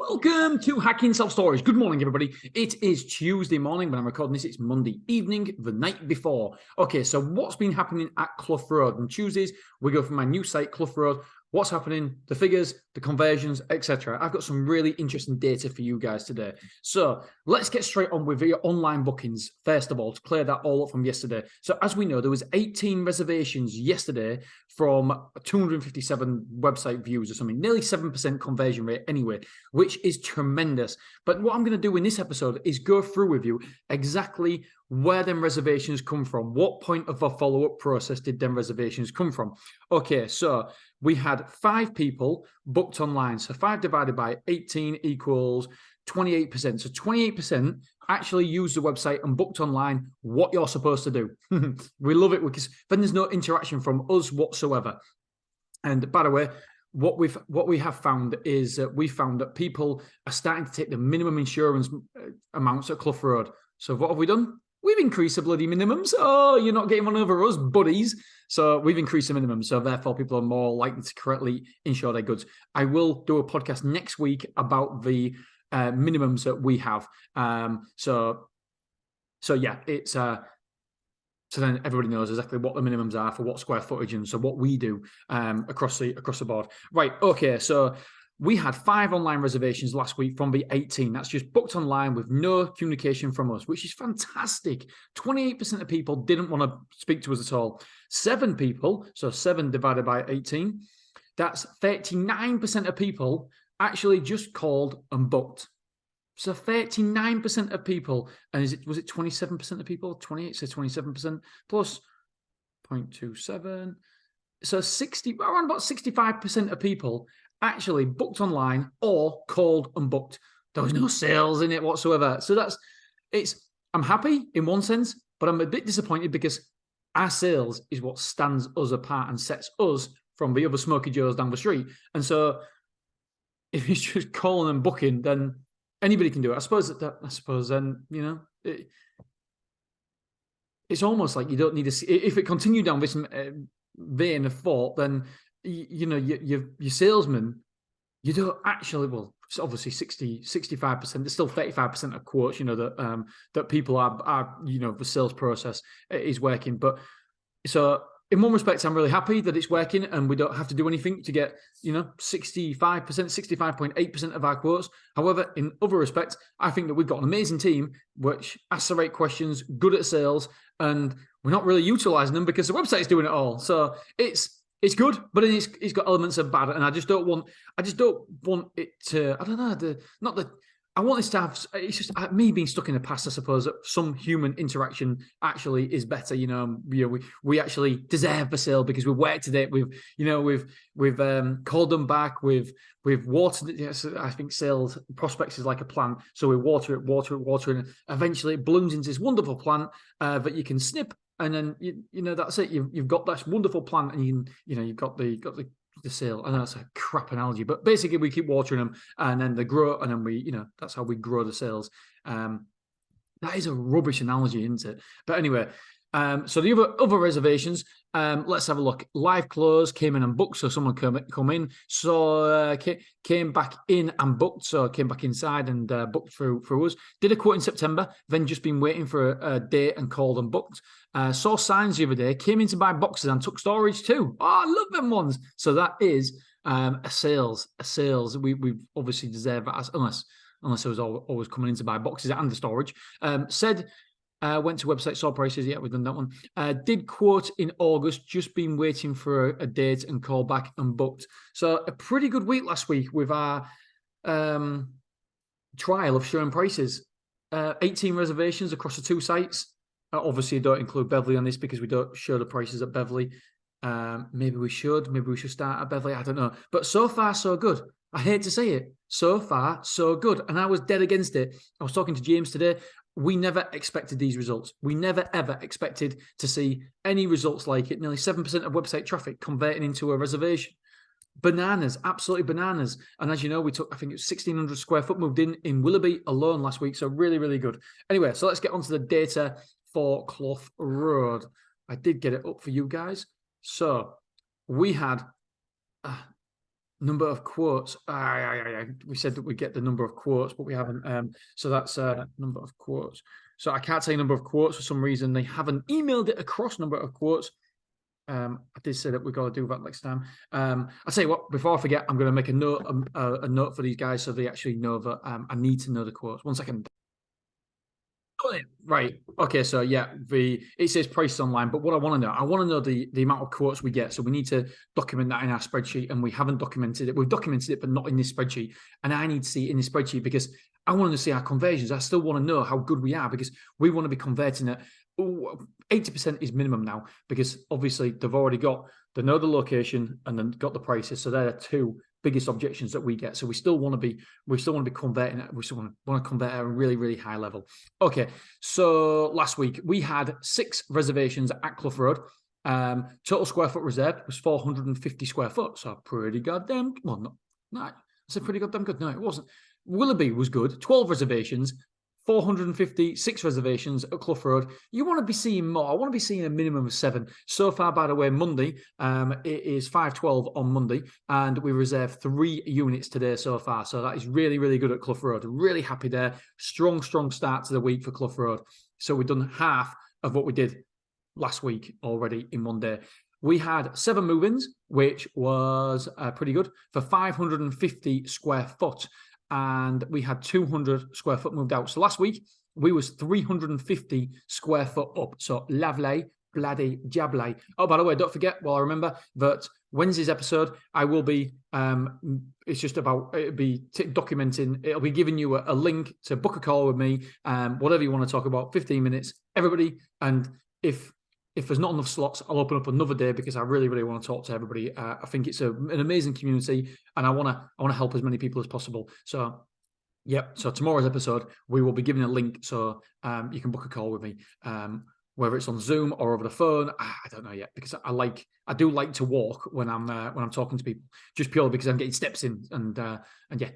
Welcome to Hacking Self-Storage. Good morning, everybody. It is Tuesday morning when I'm recording this. It's Monday evening, the night before. Okay, so what's been happening at Clough Road? On Tuesdays, we go from my new site, Clough Road. What's happening, the figures, the conversions, etc. I've got some really interesting data for you guys today. So let's get straight on with your online bookings, first of all, to clear that all up from yesterday. So as we know, there was 18 reservations yesterday from 257 website views or something, nearly 7% conversion rate anyway, which is tremendous. But what I'm going to do in this episode is go through with you exactly where them reservations come from. What point of a follow-up process did them reservations come from? Okay, so we had 5 people booked online. So 5 divided by 18 equals 28%. So 28% actually used the website and booked online what you're supposed to do. We love it because then there's no interaction from us whatsoever. And by the way, what we have found is we found that people are starting to take the minimum insurance amounts at Clough Road. So what have we done? We've increased the bloody minimums. Oh, you're not getting one over us, buddies. So we've increased the minimum. So therefore, people are more likely to correctly insure their goods. I will do a podcast next week about the minimums that we have. So yeah, it's so then everybody knows exactly what the minimums are for what square footage and so what we do across the board. Right. Okay. So we had 5 online reservations last week from the 18. That's just booked online with no communication from us, which is fantastic. 28% of people didn't want to speak to us at all. 7 people, so 7 divided by 18, that's 39% of people actually just called and booked. So 39% of people, and was it 27% of people? 28, so 27% plus 0.27. So around about 65% of people actually booked online or called and booked. There was no sales in it whatsoever. So I'm happy in one sense, but I'm a bit disappointed because our sales is what stands us apart and sets us from the other Smoky Joes down the street. And so if it's just calling and booking, then anybody can do it. I suppose then, it's almost like you don't need to. If it continued down this vein of thought, then your salesman, you don't actually. Well, it's obviously 65%. There's still 35% of quotes. That people are the sales process is working. But so in one respect, I'm really happy that it's working and we don't have to do anything to get 65%, 65.8% of our quotes. However, in other respects, I think that we've got an amazing team which asks the right questions, good at sales, and we're not really utilizing them because the website's doing it all. So it's good, but it's got elements of bad, and I just don't want it to. I don't know. I want this to have. It's just me being stuck in the past. I suppose that some human interaction actually is better. We actually deserve the sale because we worked at it. We've called them back. We've watered it. Yes, I think sales prospects is like a plant. So we water it, and eventually it blooms into this wonderful plant that you can snip. And then that's it. You've got this wonderful plant, and you've got the sale. I know that's a crap analogy, but basically we keep watering them, and then they grow, and then that's how we grow the sales. That is a rubbish analogy, isn't it? But anyway, so the other reservations. Let's have a look. Live close came in and booked, so someone come in. So came back in and booked, so came back inside and booked through us. Did a quote in September, then just been waiting for a date and called and booked. Saw signs the other day, came in to buy boxes and took storage too. Oh, I love them ones. So that is a sales. We obviously deserve that, unless it was always coming in to buy boxes and the storage. Went to website, saw prices. Yeah, we've done that one. Did quote in August, just been waiting for a date and call back and booked. So a pretty good week last week with our trial of showing prices. 18 reservations across the 2 sites. Obviously, I don't include Beverly on this because we don't show the prices at Beverly. Maybe we should start at Beverly. I don't know. But so far, so good. I hate to say it. So far, so good. And I was dead against it. I was talking to James today. We never expected these results. We never, ever expected to see any results like it. Nearly 7% of website traffic converting into a reservation. Bananas, absolutely bananas. And as you know, we took, I think it was 1,600 square foot moved in Willoughby alone last week. So really, really good. Anyway, so let's get onto the data for Clough Road. I did get it up for you guys. So we had Number of quotes. We said that we get the number of quotes, but we haven't. So that's number of quotes. So I can't say number of quotes for some reason. They haven't emailed it across number of quotes. I did say that we've got to do that next time. I'll tell you what, before I forget, I'm going to make a note for these guys so they actually know that I need to know the quotes. 1 second. Right. Okay. So yeah, it says prices online, but what I want to know the amount of quotes we get. So we need to document that in our spreadsheet, and we haven't documented it. We've documented it, but not in this spreadsheet. And I need to see it in this spreadsheet because I want to see our conversions. I still want to know how good we are because we want to be converting at 80% is minimum now because obviously they know the location and then got the prices. So they're the two biggest objections that we get. So we still want to be converting. We still want to convert at a really, really high level. Okay. So last week we had 6 reservations at Clough Road. Total square foot reserved was 450 square foot. So pretty goddamn, well, I said pretty goddamn good. No, it wasn't. Willoughby was good. 12 reservations. 456 reservations at Clough Road. You want to be seeing more. I want to be seeing a minimum of 7. So far, by the way, Monday, it is 5:12 on Monday, and we reserved 3 units today so far. So that is really, really good at Clough Road. Really happy there. Strong start to the week for Clough Road. So we've done half of what we did last week already in one day. We had 7 move-ins, which was pretty good, for 550 square foot. And we had 200 square foot moved out. So last week, we was 350 square foot up. So lovely, bloody jably. Oh, by the way, don't forget, well, I remember that Wednesday's episode, I will be, it's just about, it'll be documenting, it'll be giving you a link to book a call with me, whatever you want to talk about, 15 minutes, everybody. And if there's not enough slots, I'll open up another day because I really, really want to talk to everybody. I think it's an amazing community, and I want to help as many people as possible. So, yep. So tomorrow's episode, we will be giving a link so you can book a call with me, whether it's on Zoom or over the phone. I don't know yet because I do like to walk when I'm talking to people, just purely because I'm getting steps in and yeah.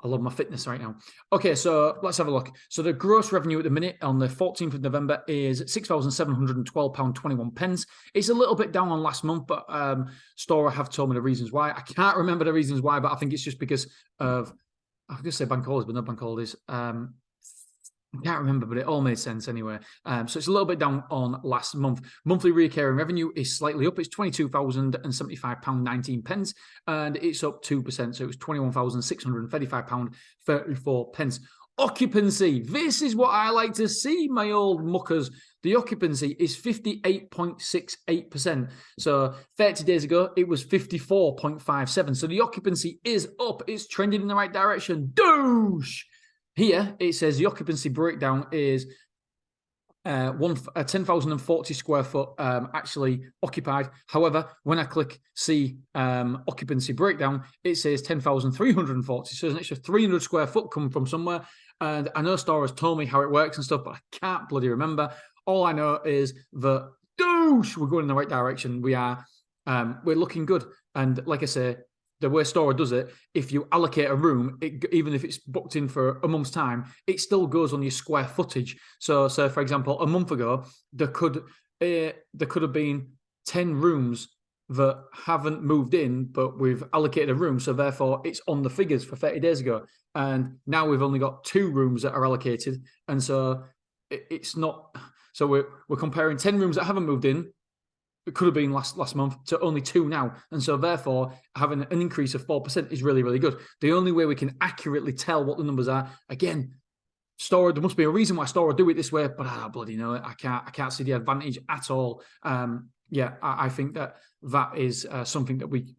I love my fitness right now. Okay, so let's have a look. So the gross revenue at the minute on the 14th of November is £6,712.21. It's a little bit down on last month, but Stora have told me the reasons why. I can't remember the reasons why, but I think it's just because of, I was going to say bank holidays, but not bank holidays. I can't remember, but it all made sense anyway. So it's a little bit down on last month. Monthly recurring revenue is slightly up. It's £22,075.19, and it's up 2%. So it was £21,635.34. Occupancy. This is what I like to see, my old muckers. The occupancy is 58.68%. So 30 days ago, it was 54.57. So the occupancy is up. It's trending in the right direction. Douche! Here, it says the occupancy breakdown is 10,040 square foot actually occupied. However, when I click see occupancy breakdown, it says 10,340. So there's an extra 300 square foot coming from somewhere. And I know Star has told me how it works and stuff, but I can't bloody remember. All I know is that, douche, we're going in the right direction. We're looking good. And like I say, the way Stora does it, if you allocate a room, even if it's booked in for a month's time, it still goes on your square footage. So for example, a month ago, there could have been 10 rooms that haven't moved in, but we've allocated a room. So therefore, it's on the figures for 30 days ago. And now we've only got 2 rooms that are allocated. And so it's not... So we're comparing 10 rooms that haven't moved in. It could have been last month to only 2 now. And so therefore, having an increase of 4% is really, really good. The only way we can accurately tell what the numbers are, again, Stora, there must be a reason why Stora do it this way, but I don't bloody know it. I can't see the advantage at all. I think that is something that we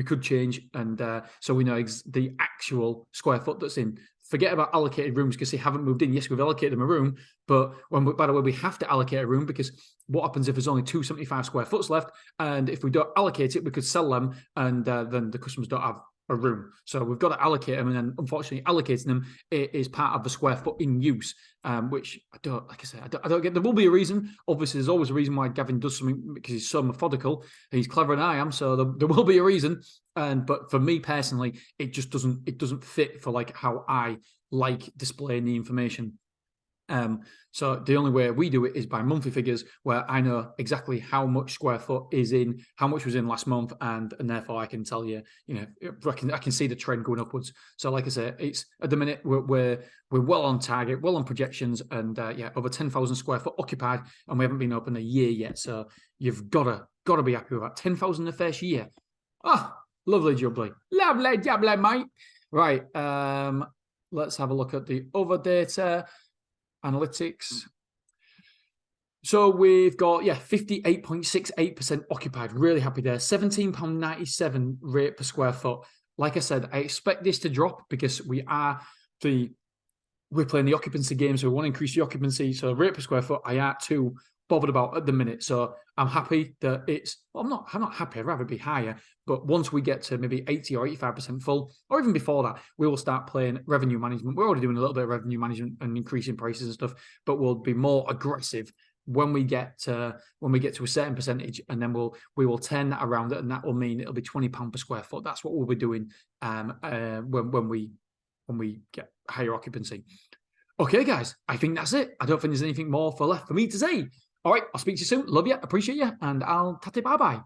could change. And so we know the actual square foot that's in. Forget about allocated rooms because they haven't moved in. Yes, we've allocated them a room, but by the way, we have to allocate a room because what happens if there's only 275 square foot left? And if we don't allocate it, we could sell them and then the customers don't have a room. So we've got to allocate them. And then unfortunately, allocating them is part of the square foot in use, which I don't get. There will be a reason. Obviously, there's always a reason why Gavin does something because he's so methodical. He's cleverer than I am. So there will be a reason. But for me personally, it just doesn't fit for like how I like displaying the information. So the only way we do it is by monthly figures, where I know exactly how much square foot is in, how much was in last month, and therefore I can tell you, I can see the trend going upwards. So like I say, it's at the minute we're well on target, well on projections, and yeah, over 10,000 square foot occupied, and we haven't been open a year yet. So you've gotta be happy with that. 10,000 the first year. Oh, lovely jubbly, mate. Right. Let's have a look at the other data. Analytics. So we've got, 58.68% occupied. Really happy there. £17.97 rate per square foot. Like I said, I expect this to drop because we're playing the occupancy game, so we want to increase the occupancy. So rate per square foot, I aren't too bothered about at the minute. So I'm happy that I'm not happy. I'd rather be higher. But once we get to maybe 80 or 85% full, or even before that, we will start playing revenue management. We're already doing a little bit of revenue management and increasing prices and stuff, but we'll be more aggressive when we get to a certain percentage, and then we will turn that around, and that will mean it'll be £20 per square foot. That's what we'll be doing when we get higher occupancy. Okay, guys, I think that's it. I don't think there's anything more left for me to say. All right, I'll speak to you soon. Love you, appreciate you, and I'll tatty bye-bye.